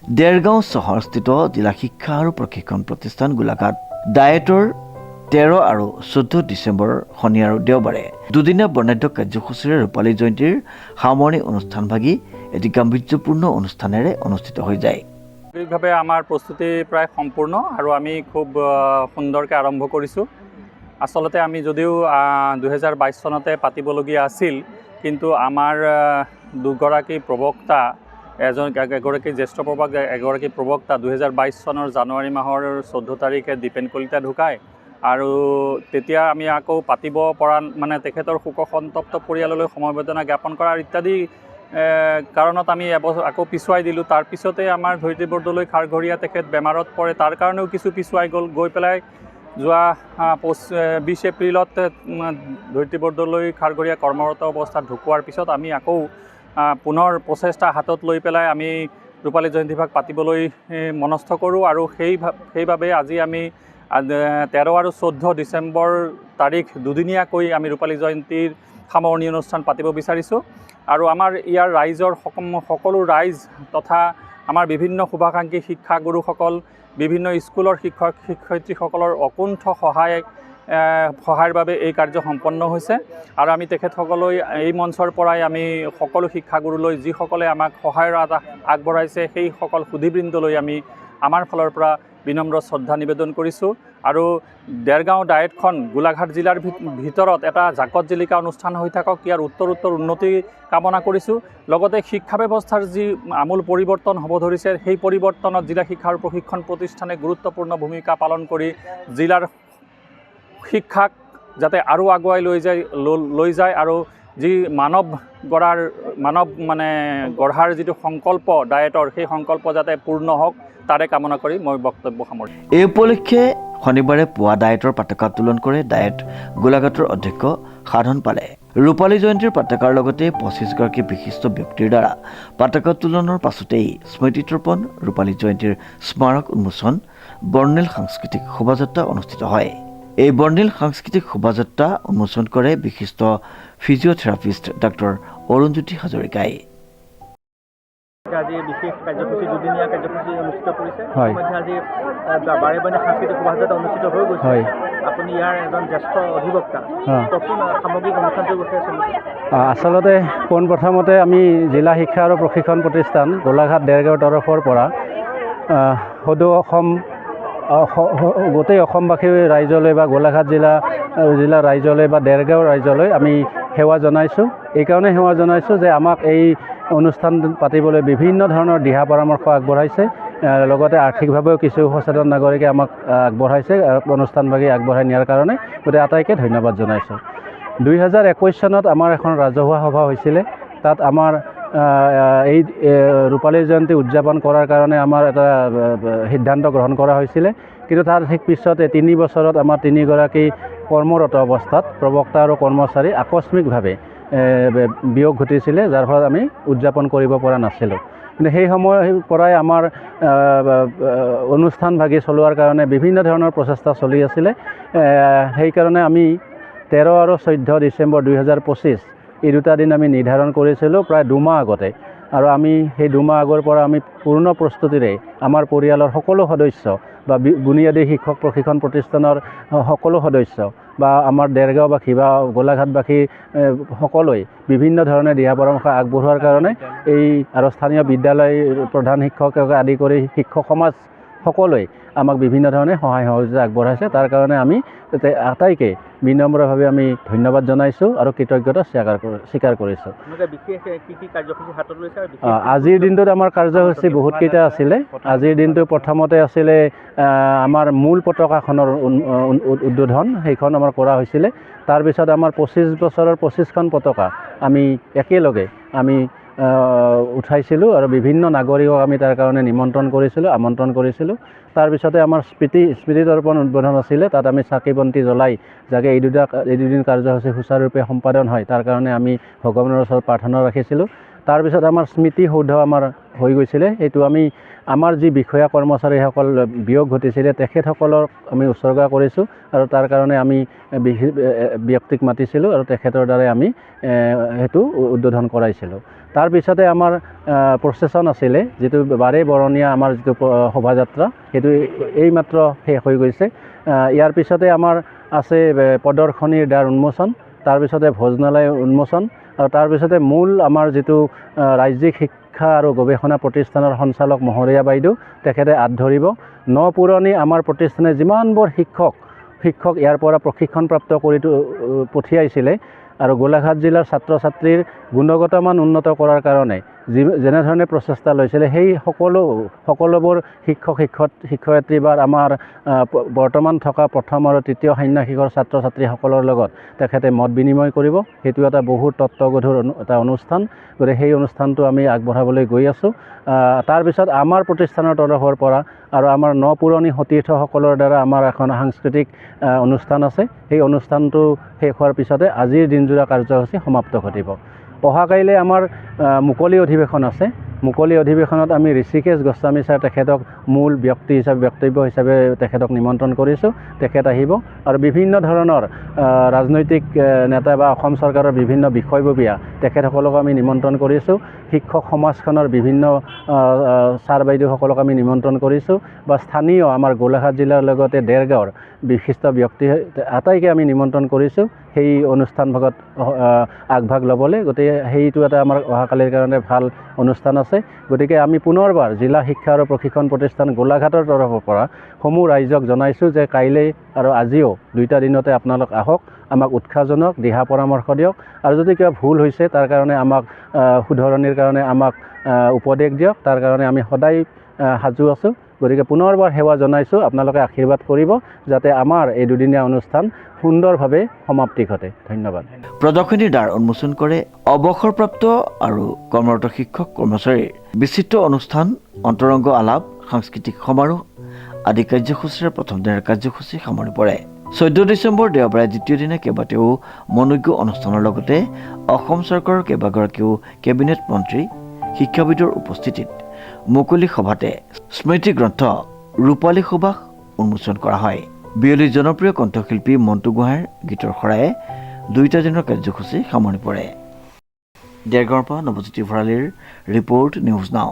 দেৰগাঁও চহৰস্থিত জিলা শিক্ষা আৰু প্ৰশিক্ষণ প্ৰতিষ্ঠান গোলাঘাট ডায়েটৰ 13 আৰু 14 ডিচেম্বৰ শনি আৰু দেওবাৰে দুদিনীয়া বৰ্ণাঢ্য কাৰ্যসূচীৰে ৰূপালী জয়ন্তীৰ সামৰণি অনুষ্ঠানভাগি এটি গাম্ভীৰ্যপূৰ্ণ অনুষ্ঠানেৰে অনুষ্ঠিত হৈ যায়। সামগ্ৰিকভাৱে আমাৰ প্ৰস্তুতি প্ৰায় সম্পূৰ্ণ আৰু আমি খুব সুন্দৰকৈ আৰম্ভ কৰিছোঁ। আচলতে আমি যদিও 2022 চনতে পাতিবলগীয়া আছিল, কিন্তু আমাৰ দুগৰাকী প্ৰবক্তা, এগৰাকী জ্যেষ্ঠ প্ৰবক্তা, এগৰাকী প্ৰবক্তা 2022 চনৰ জানুৱাৰী মাহৰ 14 তাৰিখে দীপেন কলিতা ঢুকায় আৰু তেতিয়া আমি আকৌ পাতিব পৰা তেখেতৰ শোকসন্তপ্ত পৰিয়াললৈ সমবেদনা জ্ঞাপন কৰাৰ ইত্যাদি কাৰণত আমি আকৌ পিছুৱাই দিলোঁ। তাৰপিছতে আমাৰ ধৰিত্ৰী বৰদলৈ খাৰঘৰীয়া তেখেত বেমাৰত পৰে, তাৰ কাৰণেও কিছু পিছুৱাই গৈ পেলাই যোৱা 20 এপ্ৰিলত ধৰিত্ৰী বৰদলৈ খাৰঘৰীয়া কৰ্মৰত অৱস্থাত ঢুকোৱাৰ পিছত আমি আকৌ পুনৰ প্ৰচেষ্টা হাতত লৈ পেলাই আমি ৰূপালী জয়ন্তীভাগ পাতিবলৈ মনস্থ কৰোঁ আৰু সেইবাবে আজি আমি 13 আৰু 14 ডিচেম্বৰ তাৰিখ দুদিনীয়াকৈ আমি ৰূপালী জয়ন্তীৰ সামৰণি অনুষ্ঠান পাতিব বিচাৰিছোঁ। আৰু আমাৰ ইয়াৰ ৰাইজৰ সকলো ৰাইজ তথা আমাৰ বিভিন্ন শুভাকাংক্ষী শিক্ষাগুৰুসকল, বিভিন্ন স্কুলৰ শিক্ষক শিক্ষয়িত্ৰীসকলৰ অকুণ্ঠ সহায়ৰ বাবে এই কাৰ্য সম্পন্ন হৈছে আৰু আমি তেখেতসকললৈ এই মঞ্চৰ পৰাই আমি সকলো শিক্ষাগুৰুলৈ যিসকলে আমাক সহায়ৰ আগবঢ়াইছে সেইসকল সুধীবৃন্দলৈ আমি আমাৰ ফালৰ পৰা বিনম্ৰ শ্ৰদ্ধা নিবেদন কৰিছোঁ। আৰু দেৰগাঁও ডায়েটখন গোলাঘাট জিলাৰ ভিতৰত এটা জাকত জিলিকা অনুষ্ঠান হৈ থাকক, ইয়াৰ উত্তৰ উন্নতি কামনা কৰিছোঁ। লগতে শিক্ষা ব্যৱস্থাৰ যি আমূল পৰিৱৰ্তন হ'ব ধৰিছে, সেই পৰিৱৰ্তনত জিলা শিক্ষা আৰু প্ৰশিক্ষণ প্ৰতিষ্ঠানে গুৰুত্বপূৰ্ণ ভূমিকা পালন কৰি জিলাৰ শিক্ষাক যাতে আৰু আগুৱাই লৈ যায় আৰু যি মানৱ গঢ়াৰ যিটো সংকল্প ডায়েটৰ, সেই সংকল্প যাতে পূৰ্ণ হওক তাৰে কামনা কৰি মই বক্তব্য সামৰিছোঁ। এই উপলক্ষে শনিবাৰে পুৱা ডায়েটৰ পতাকা উত্তোলন কৰে ডায়েট গোলাঘাটৰ অধ্যক্ষ সাধন পালে। ৰূপালী জয়ন্তীৰ পতাকাৰ লগতে 25 গৰাকী বিশিষ্ট ব্যক্তিৰ দ্বাৰা পতাকা উত্তোলনৰ পাছতেই স্মৃতি তৰ্পণ, ৰূপালী জয়ন্তীৰ স্মাৰক উন্মোচন, বৰ্ণিল সাংস্কৃতিক শোভাযাত্ৰা অনুষ্ঠিত হয়। এই বৰ্ণিল সাংস্কৃতিক শোভাযাত্ৰা উন্মোচন কৰে বিশিষ্ট ফিজিঅ'থেৰাপিষ্ট ডাক্তৰ অৰুণজ্যোতি হাজৰিকাই। আজি বিশেষ কাৰ্যসূচী, দুদিনীয়া কাৰ্যসূচী অনুষ্ঠিত কৰিছে। হয়। আজি বাৰে বাৰে সাংস্কৃতিক শোভাযাত্ৰা অনুষ্ঠিত হৈ গৈছে। হয়। আপুনি ইয়াৰ এজন জ্যেষ্ঠ অধিবক্তা, কওকচোন সামগ্ৰিক অনুষ্ঠানটোৰ বিষয়ে চলিছে। আচলতে পোনপ্ৰথমতে আমি জিলা শিক্ষা আৰু প্ৰশিক্ষণ প্ৰতিষ্ঠান গোলাঘাট দেৰগাঁৱৰ তৰফৰ পৰা সদৌ গোটেই অসমবাসী ৰাইজলৈ বা গোলাঘাট জিলা ৰাইজলৈ বা দেৰগাঁও ৰাইজলৈ আমি সেৱা জনাইছোঁ। এইকাৰণে সেৱা জনাইছোঁ যে আমাক এই অনুষ্ঠান পাতিবলৈ বিভিন্ন ধৰণৰ দিহা পৰামৰ্শ আগবঢ়াইছে, লগতে আৰ্থিকভাৱেও কিছু সচেতন নাগৰিকে আমাক আগবঢ়াইছে অনুষ্ঠানভাগি আগবঢ়াই নিয়াৰ কাৰণে। গতিকে আটাইকে ধন্যবাদ জনাইছোঁ। 2021 চনত আমাৰ এখন ৰাজহুৱা সভা হৈছিলে, তাত আমাৰ এই ৰূপালী জয়ন্তী উদযাপন কৰাৰ কাৰণে আমাৰ এটা সিদ্ধান্ত গ্ৰহণ কৰা হৈছিলে, কিন্তু তাৰ ঠিক পিছতে 3 বছৰত আমাৰ 3 গৰাকী কৰ্মৰত অৱস্থাত প্ৰবক্তা আৰু কৰ্মচাৰী আকস্মিকভাৱে বিয়োগ ঘটিছিলে, যাৰ ফলত আমি উদযাপন কৰিব পৰা নাছিলোঁ। কিন্তু সেই সময়ৰ পৰাই আমাৰ অনুষ্ঠানভাগি চলোৱাৰ কাৰণে বিভিন্ন ধৰণৰ প্ৰচেষ্টা চলি আছিলে। সেইকাৰণে আমি 13 আৰু 14 ডিচেম্বৰ 2025 এই দুটা দিন আমি নিৰ্ধাৰণ কৰিছিলোঁ প্ৰায় 2 মাহ আগতে, আৰু আমি সেই 2 মাহ আগৰ পৰা আমি পূৰ্ণ প্ৰস্তুতিৰে আমাৰ পৰিয়ালৰ সকলো সদস্য বা বুনিয়াদী শিক্ষক প্ৰশিক্ষণ প্ৰতিষ্ঠানৰ সকলো সদস্য বা আমাৰ দেৰগাঁওবাসী বা গোলাঘাটবাসী সকলোৱে বিভিন্ন ধৰণে দিহা পৰামৰ্শ আগবঢ়োৱাৰ কাৰণে আৰু স্থানীয় বিদ্যালয় প্ৰধান শিক্ষকক আদি কৰি শিক্ষক সমাজ সকলোৱে আমাক বিভিন্ন ধৰণে সহায় সহযোগিতা আগবঢ়াইছে। তাৰ কাৰণে আমি আটাইকে বিনম্ৰভাৱে আমি ধন্যবাদ জনাইছোঁ আৰু কৃতজ্ঞতা স্বীকাৰ কৰিছোঁ। আজিৰ দিনটোত আমাৰ কাৰ্যসূচী বহুতকেইটা আছিলে। আজিৰ দিনটো প্ৰথমতে আছিলে আমাৰ মূল পতাকাখনৰ উদ্বোধন, সেইখন আমাৰ কৰা হৈছিলে। তাৰপিছত আমাৰ 25 বছৰৰ 25খন পতাকা আমি একেলগে উঠাইছিলোঁ আৰু বিভিন্ন নাগৰিকক আমি তাৰ কাৰণে আমন্ত্ৰণ কৰিছিলোঁ। তাৰপিছতে আমাৰ স্মৃতি তৰ্পণ উদ্বোধন আছিলে, তাত আমি চাকি বন্তি জ্বলাই যাতে এই দুদিন কাৰ্যসূচী সুচাৰুৰূপে সম্পাদন হয় তাৰ কাৰণে আমি ভগৱানৰ ওচৰত প্ৰাৰ্থনা ৰাখিছিলোঁ। তাৰপিছত আমাৰ স্মৃতিসৌধ আমাৰ হৈ গৈছিলে, সেইটো আমি আমাৰ যি বিষয়া কৰ্মচাৰীসকল বিয়োগ ঘটিছিলে তেখেতসকলক আমি উৎসৰ্গা কৰিছোঁ আৰু তাৰ কাৰণে আমি ব্যক্তিক মাতিছিলোঁ আৰু তেখেতৰ দ্বাৰাই আমি সেইটো উদ্বোধন কৰাইছিলোঁ। তাৰপিছতে আমাৰ প্ৰচেছন আছিলে, যিটো বাৰে বৰণীয়া আমাৰ যিটো শোভাযাত্ৰা, সেইটো এইমাত্ৰ শেষ হৈ গৈছে। ইয়াৰ পিছতে আমাৰ আছে প্ৰদৰ্শনীৰ দ্বাৰ উন্মোচন, তাৰপিছতে ভোজনালয় উন্মোচন আৰু তাৰপিছতে মূল আমাৰ যিটো ৰাজ্যিক শিক্ষা আৰু গৱেষণা প্ৰতিষ্ঠানৰ সঞ্চালক মহোদয়া বাইদেউ তেখেতে হাত ধৰিব। পুৰণি আমাৰ প্ৰতিষ্ঠানে যিমানবোৰ শিক্ষক ইয়াৰ পৰা প্ৰশিক্ষণপ্ৰাপ্ত কৰি পঠিয়াইছিলে আৰু গোলাঘাট জিলাৰ ছাত্ৰ ছাত্ৰীৰ গুণগত মান উন্নত কৰাৰ কাৰণে যেনেধৰণে প্ৰচেষ্টা লৈছিলে, সেই সকলোবোৰ শিক্ষয়িত্ৰী বা আমাৰ বৰ্তমান থকা প্ৰথম আৰু তৃতীয় ষাণ্মাসিকৰ ছাত্ৰ ছাত্ৰীসকলৰ লগত তেখেতে মত বিনিময় কৰিব। সেইটো এটা বহুত তত্ত্বগধুৰ এটা অনুষ্ঠান, গতিকে সেই অনুষ্ঠানটো আমি আগবঢ়াবলৈ গৈ আছোঁ। তাৰপিছত আমাৰ প্ৰতিষ্ঠানৰ তৰফৰ পৰা আৰু আমাৰ পুৰণি সতীৰ্থসকলৰ দ্বাৰা আমাৰ এখন সাংস্কৃতিক অনুষ্ঠান আছে। সেই অনুষ্ঠানটো শেষ হোৱাৰ পিছতে আজিৰ দিনজোৰা কাৰ্যসূচী সমাপ্ত ঘটিব। অহাকাইলৈ আমাৰ মুকলি অধিৱেশন আছে। মুকলি অধিৱেশনত আমি ঋষিকেশ গোস্বামী ছাৰ তেখেতক মূল বক্তব্য হিচাপে তেখেতক নিমন্ত্ৰণ কৰিছোঁ। তেখেত আহিব আৰু বিভিন্ন ধৰণৰ ৰাজনৈতিক নেতা বা অসম চৰকাৰৰ বিভিন্ন বিষয়ববীয়া তেখেতসকলক আমি নিমন্ত্ৰণ কৰিছোঁ। শিক্ষক সমাজখনৰ বিভিন্ন ছাৰ বাইদেউসকলক আমি নিমন্ত্ৰণ কৰিছোঁ বা স্থানীয় আমাৰ গোলাঘাট জিলাৰ লগতে দেৰগাঁৱৰ বিশিষ্ট ব্যক্তি আটাইকে আমি নিমন্ত্ৰণ কৰিছোঁ সেই অনুষ্ঠানভাগত আগভাগ ল'বলৈ। গতিকে সেইটো এটা আমাৰ অহাকালিৰ কাৰণে ভাল অনুষ্ঠান আছে। গতিকে আমি পুনৰবাৰ জিলা শিক্ষা আৰু প্ৰশিক্ষণ প্ৰতিষ্ঠান গোলাঘাটৰ তৰফৰ পৰা সমূহ ৰাইজক জনাইছোঁ যে কাইলৈ আৰু আজিও দুইটা দিনতে আপোনালোক আহক, আমাক উৎসাহ জনাওক, দিহা পৰামৰ্শ দিয়ক আৰু যদি কিবা ভুল হৈছে তাৰ কাৰণে আমাক শুধৰণিৰ কাৰণে আমাক উপদেশ দিয়ক। তাৰ কাৰণে আমি সদায় সাজু আছোঁ। গতিকে পুনৰবাৰ সেৱা জনাইছোঁ, আপোনালোকে আশীৰ্বাদ কৰিব যাতে আমাৰ এই দুদিনীয়া অনুষ্ঠান সুন্দৰভাৱে সমাপ্তি ঘটে। ধন্যবাদ। প্ৰদৰ্শনীৰ দ্বাৰ উন্মোচন কৰে অৱসৰপ্ৰাপ্ত আৰু কৰ্মৰত শিক্ষক কৰ্মচাৰীৰ বিচিত্ৰ অনুষ্ঠান, অন্তৰংগ আলাপ, সাংস্কৃতিক সমাৰোহ আদি কাৰ্যসূচীৰে প্ৰথম দিনৰ কাৰ্যসূচী সামৰি পৰে। 14 ডিচেম্বৰ দেওবাৰে দ্বিতীয় দিনা কেইবাটাও মনোজ্ঞ অনুষ্ঠানৰ লগতে অসম চৰকাৰৰ কেইবাগৰাকীও কেবিনেট মন্ত্ৰী, শিক্ষাবিদৰ উপস্থিতিত মুকলি সভাতে স্মৃতি গ্ৰন্থ ৰূপালী সুবাস উন্মোচন কৰা হয়। বিয়লিৰ জনপ্ৰিয় কণ্ঠশিল্পী মণ্টু গোহাঁইৰ গীতৰ শৰায়ে দুইটা দিনৰ কাৰ্যসূচী সামৰি পৰে। দেৰগাঁৱৰ পৰা নৱজ্যোতি ভৰালীৰ ৰিপৰ্ট, নিউজ নাও।